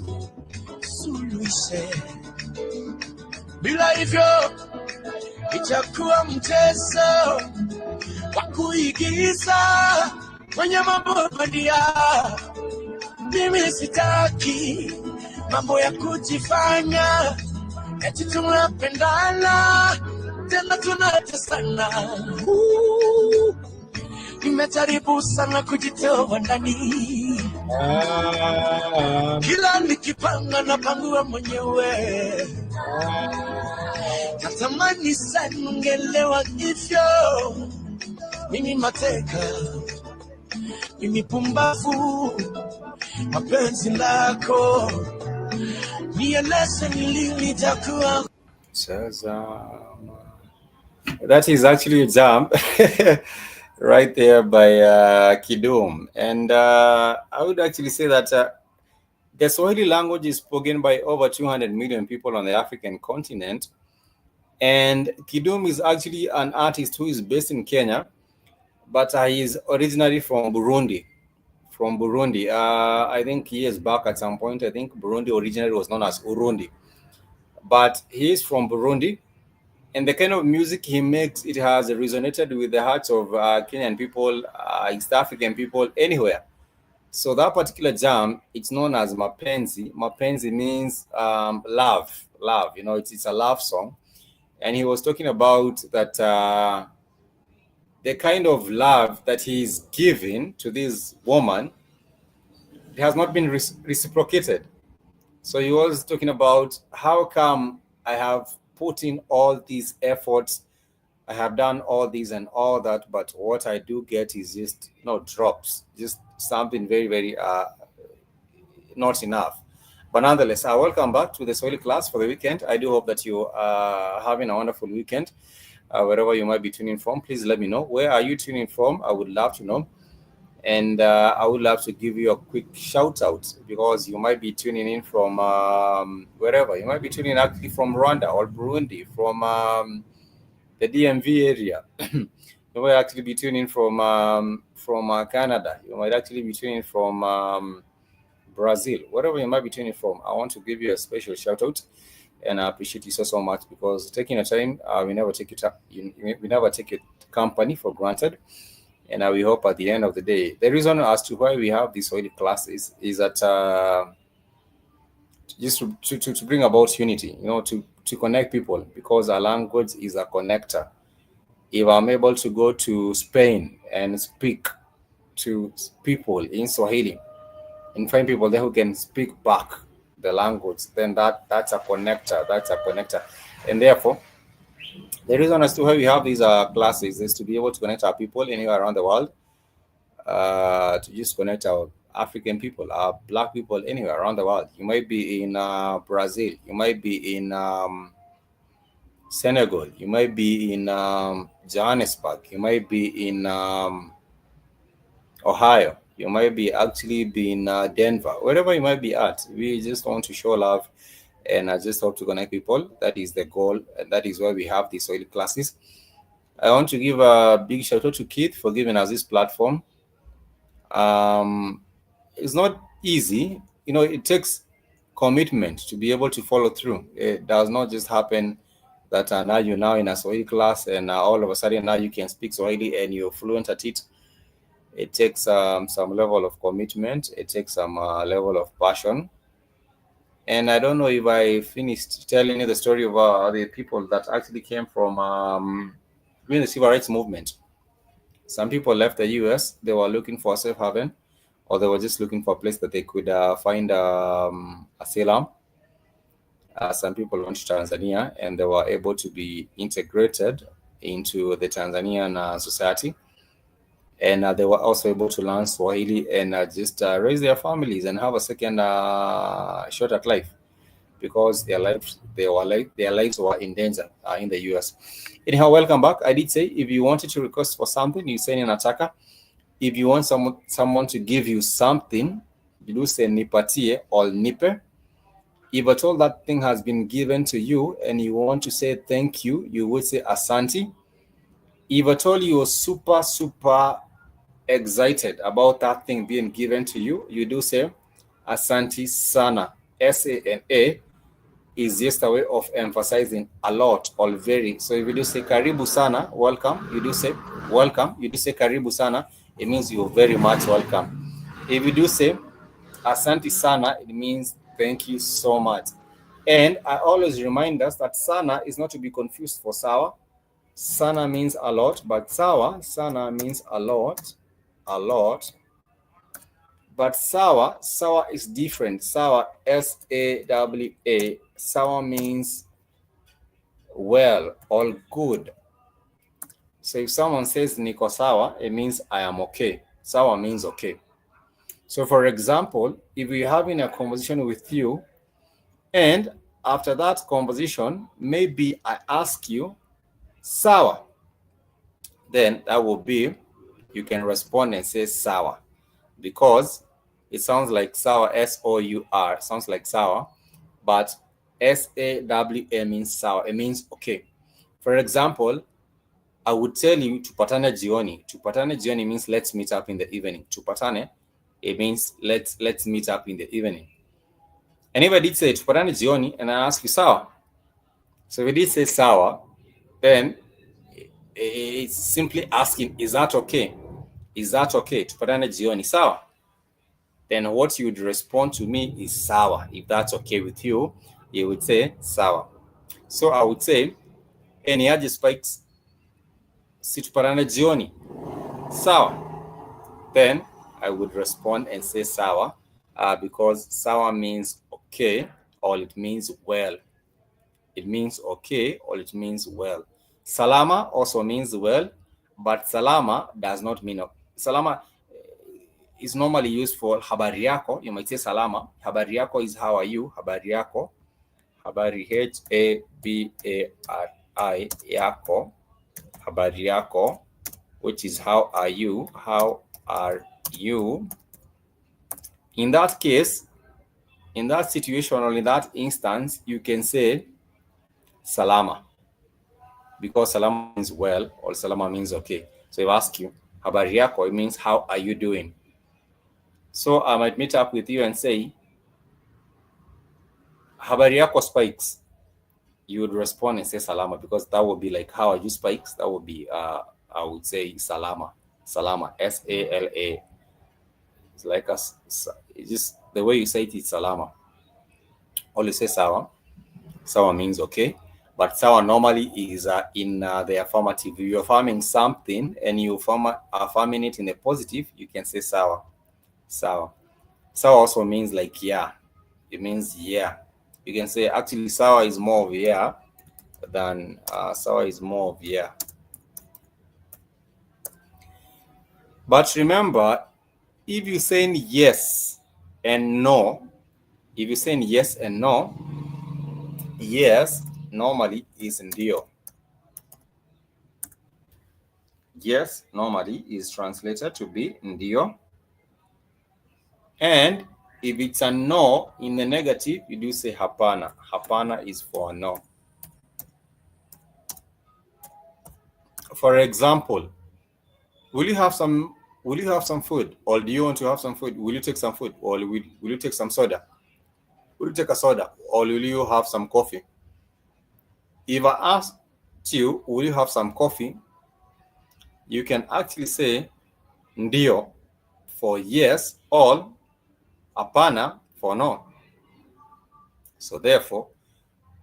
suluhishe. Bila hivyo itakuwa mchezo wa kuigiza kwenye mambo bandia. Mimi sitaki mambo ya kujifanya eti tunapendana tena tunatesana. Nimejaribu sana kujitoa ndani, kila nikipanga na pangua mwenyewe. Natamani sana ungelewa hivyo. Mimi mateka, mimi pumbavu, mapenzi lako nieleze ni lini nitakuwa. That is actually a jam right there by Kidum. And I would actually say that the Swahili language is spoken by over 200 million people on the African continent. And Kidum is actually an artist who is based in Kenya, but he is originally from Burundi. From Burundi. I think years back at some point, I think Burundi originally was known as Urundi. But he is from Burundi, and the kind of music he makes, it has resonated with the hearts of Kenyan people, East African people, anywhere. So that particular jam, it's known as Mapenzi. Mapenzi means love, love. It's a love song, and he was talking about that the kind of love that he's giving to this woman, it has not been reciprocated. So he was talking about how come I have put in all these efforts, I have done all these and all that, but what I do get is just drops, just something very, very not enough. But nonetheless, welcome back to the Swahili class for the weekend. I do hope that you are having a wonderful weekend. Wherever you might be tuning from, please let me know. Where are you tuning from? I would love to know. And I would love to give you a quick shout out, because you might be tuning in from wherever. You might be tuning actually from Rwanda or Burundi, from the DMV area. You might actually be tuning from Canada. You might actually be tuning from Brazil. Wherever you might be tuning from, I want to give you a special shout out, and I appreciate you so much, because taking a time, we never take it up. We never take your company for granted. And we hope at the end of the day, the reason as to why we have these Swahili classes is that just to bring about unity, to connect people, because our language is a connector. If I'm able to go to Spain and speak to people in Swahili and find people there who can speak back the language, then that's a connector. That's a connector. And therefore, the reason as to why we have these classes is to be able to connect our people anywhere around the world, to just connect our African people, our Black people anywhere around the world. You might be in Brazil, you might be in Senegal, you might be in Johannesburg, you might be in Ohio, you might be actually be in Denver, wherever you might be at. We just want to show love, and I just hope to connect people. That is the goal, and that is why we have these oil classes. I want to give a big shout out to Keith for giving us this platform. It's not easy. It takes commitment to be able to follow through. It does not just happen that now you're now in a Swahili class, and all of a sudden now you can speak Swahili and you're fluent at it. It takes some level of commitment. It takes some level of passion. And I don't know if I finished telling you the story of the people that actually came from during the civil rights movement. Some people left the US, they were looking for a safe haven, or they were just looking for a place that they could find asylum. Some people went to Tanzania, and they were able to be integrated into the Tanzanian society. And they were also able to learn Swahili and just raise their families and have a second shot at life, because their lives were in danger in the US. Anyhow, welcome back. I did say if you wanted to request for something, you send in Ataka. If you want someone to give you something, you do say nipatie or nipe. If at all that thing has been given to you and you want to say thank you, you would say asanti. If at all you're super, super excited about that thing being given to you, you do say asanti sana. SANA is just a way of emphasizing a lot or very. So if you do say karibu sana, welcome, you do say welcome. You do say karibu sana, it means you're very much welcome. If you do say asante sana, it means thank you so much. And I always remind us that sana is not to be confused for sawa. Sana means a lot, but sana means a lot. But sour is different. Sour, SAWA. Sour means well, all good. So if someone says niko sawa, it means I am okay. Sawa means okay. So for example, if we're having a conversation with you, and after that conversation, maybe I ask you, sawa, then that will be, you can respond and say sawa, because it sounds like sour, sour, sounds like sour, but SAWA means sour. It means okay. For example, I would tell you tupatane jioni. Tupatane jioni means let's meet up in the evening. Tupatane, it means let's meet up in the evening. And if I did say tupatane jioni and I ask you sawa, so if I did say sawa, then it's simply asking, is that okay? Is that okay? Tupatane jioni, sawa? Then what you would respond to me is sawa. If that's okay with you, you would say sawa. So I would say, ni aje Spikes, si tupatane jioni, sawa? Then I would respond and say sawa, because sawa means okay, or it means well. It means okay, or it means well. Salama also means well, but salama does not mean salama is normally used for habari yako. You might say salama. Habari yako is how are you? Habari yako. Habari Habari yako. Habari yako, which is how are you? How are you? In that case, in that situation or in that instance, you can say salama, because salama means well or salama means okay. So if I ask you, habari yako, it means how are you doing? So I might meet up with you and say, habari yako Spikes. You would respond and say salama, because that would be like, how are you Spikes? That would be, I would say salama. Salama, S-A-L-A. It's like it's just the way you say it, it's salama. Or you say sawa. Sawa means okay. But sawa normally is in the affirmative. If you're affirming something and you affirming it in a positive, you can say sawa. Sawa. Sawa also means like yeah. It means yeah. You can say actually sawa is more of yeah than sawa is more of yeah. But remember, if you're saying yes and no, if you're saying yes and no, yes normally is ndio. Yes normally is translated to be ndio. And if it's a no in the negative, you do say hapana. Hapana is for no. For example, will you have some food, or do you want to have some food? Will you take some food, or will you take some soda? Will you take a soda, or will you have some coffee? If I asked you, will you have some coffee? You can actually say ndio for yes, or hapana for no. So therefore,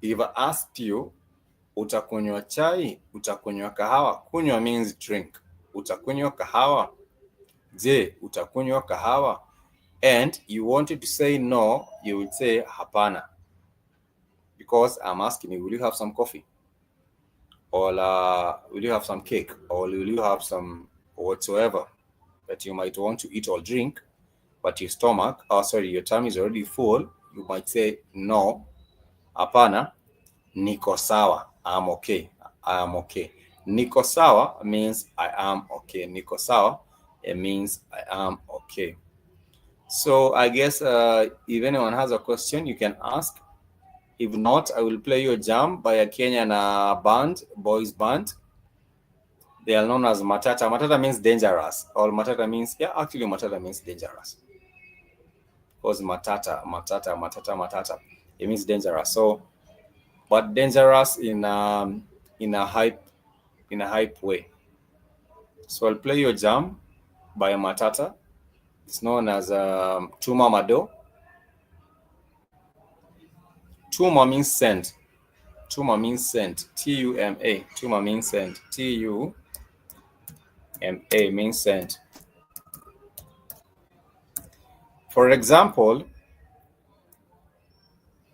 if I asked you, utakunywa chai, utakunywa kahawa? Kunywa means drink. Utakunywa kahawa? Je, utakunywa kahawa? And you wanted to say no, you would say hapana, because I'm asking you, will you have some coffee? Or will you have some cake? Or will you have some whatsoever that you might want to eat or drink, but your your tummy is already full? You might say no, hapana, niko sawa, I'm okay. I am okay. Niko sawa means I am okay. Niko sawa, it means I am okay. So I guess if anyone has a question, you can ask. If not, I will play you a jam by a Kenyan band, boys band. They are known as Matata. Matata means dangerous. Or Matata means, actually Matata means dangerous. Because Matata. It means dangerous. So, but dangerous in a hype way. So I'll play you a jam by Matata. It's known as Tuma Mado. Tuma means send. Tuma means send. T-U-M-A. Tuma means send. T-U-M-A means send. For example,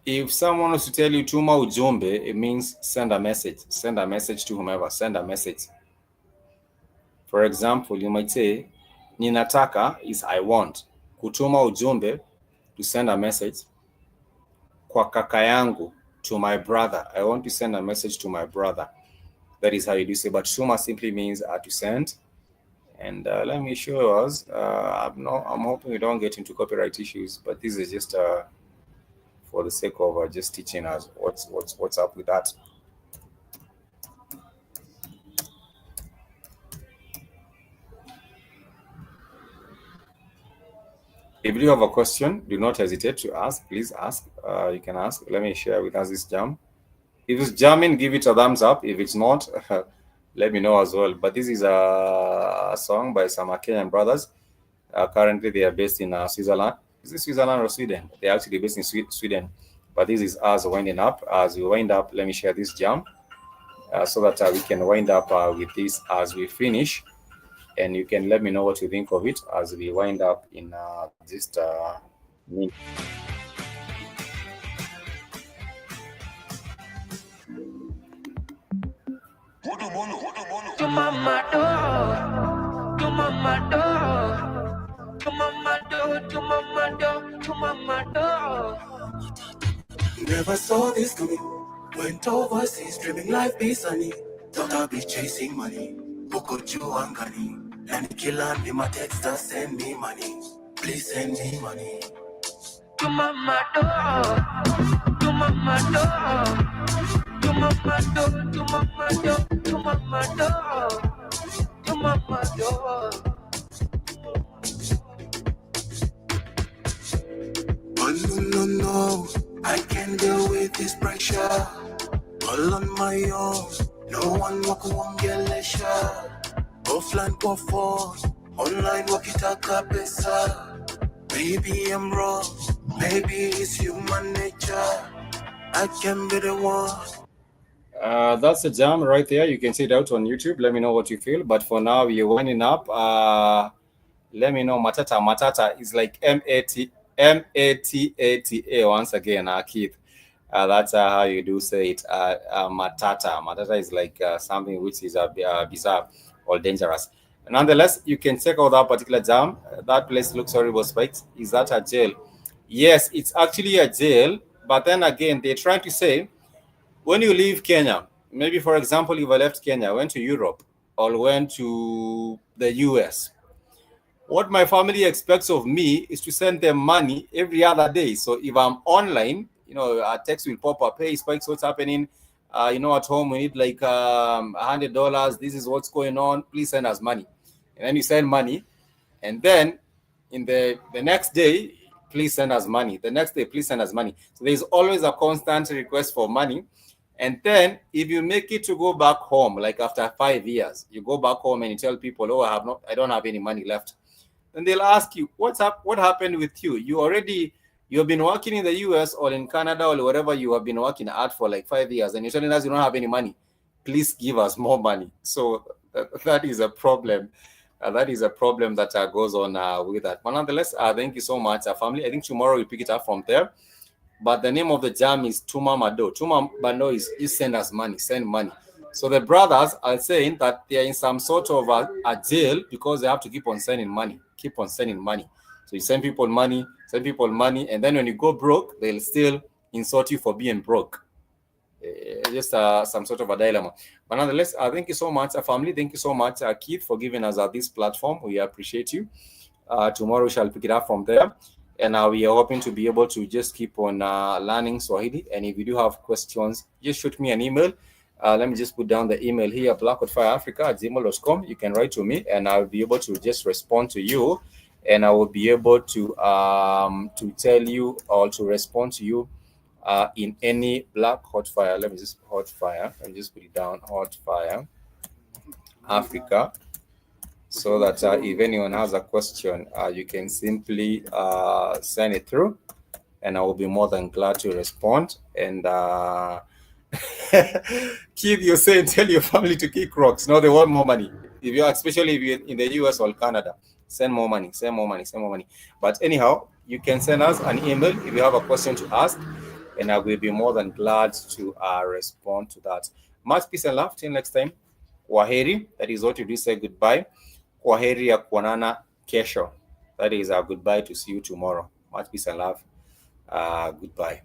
if someone wants to tell you Tuma ujumbe, it means send a message. Send a message to whomever. Send a message. For example, you might say, ninataka is I want. Kutuma ujumbe, to send a message. Kwa kaka yangu, to my brother. I want to send a message to my brother. That is how you do say. But tuma simply means to send. And let me show us. I'm hoping we don't get into copyright issues, but this is just for the sake of just teaching us what's up with that. If you have a question, do not hesitate to ask. Please ask. You can ask. Let me share with us this jam. If it's jamming, give it a thumbs up. If it's not, let me know as well. But this is a song by some Kenyan brothers. Currently, they are based in Switzerland. Is it Switzerland or Sweden? They're actually based in Sweden. But this is us winding up. As we wind up, let me share this jam so that we can wind up with this as we finish. And you can let me know what you think of it as we wind up in just minute. To mama do, to mama do, to mama do, to mama do, to mama do. Never saw this coming. Went overseas, dreaming life be sunny. Thought I'd be chasing money. Boko Angani. And the killer me my texter send me money. Please send me money. To mama do, to mama do. To mama do, to mama do, to mama do, to mama do. Oh no, I can't deal with this pressure. All on my own, no one walk on gelesha. Offline kwa phone, online wakitaka pesa. Maybe I'm wrong, maybe it's human nature. I can be the one. That's the jam right there. You can see it out on YouTube. Let me know what you feel. But for now, you're winding up. Let me know. Matata. Matata is like Matata once again, Keith. That's how you do say it. Matata. Matata is like something which is bizarre or dangerous. Nonetheless, you can check out that particular jam. That place looks horrible, Spikes. Is that a jail? Yes, it's actually a jail. But then again, they're trying to say, when you leave Kenya, maybe for example, if I left Kenya, went to Europe or went to the US, what my family expects of me is to send them money every other day. So if I'm online, a text will pop up, hey, Spikes, what's happening? At home, we need like $100. This is what's going on. Please send us money. And then you send money. And then in the next day, please send us money. The next day, please send us money. So there's always a constant request for money. And then if you make it to go back home, like after 5 years, you go back home and you tell people, oh, I don't have any money left. Then they'll ask you, what's up? What happened with you? You've been working in the US or in Canada or wherever you have been working at for like 5 years, and you're telling us you don't have any money. Please give us more money. So that is a problem. That is a problem that goes on with that. But nonetheless, thank you so much, family. I think tomorrow we pick it up from there. But the name of the jam is Tuma Mado. Tuma Mado is send us money, send money. So the brothers are saying that they are in some sort of a jail because they have to keep on sending money. So you send people money, and then when you go broke, they'll still insult you for being broke. Just some sort of a dilemma. But nonetheless, thank you so much, family. Thank you so much, Keith, for giving us this platform. We appreciate you. Tomorrow we shall pick it up from there. And we are hoping to be able to just keep on learning Swahili. And if you do have questions, just shoot me an email. Let me just put down the email here, blackwoodfireafrica@gmail.com. You can write to me, and I'll be able to just respond to you. And I will be able to tell you or to respond to you in any Black Hot Fire. Let me just Hot Fire. Let me just put it down, Hot Fire Africa. So that if anyone has a question, you can simply send it through, and I will be more than glad to respond. And Keith, you're saying tell your family to kick rocks. No, they want more money. Especially if you're in the US or Canada, send more money. But anyhow, you can send us an email if you have a question to ask, and I will be more than glad to respond to that. Much peace and love. Till next time. Kwaheri. That is what you do say goodbye. Kwaheri ya kuonana kesho. That is our goodbye to see you tomorrow. Much peace and love. Goodbye.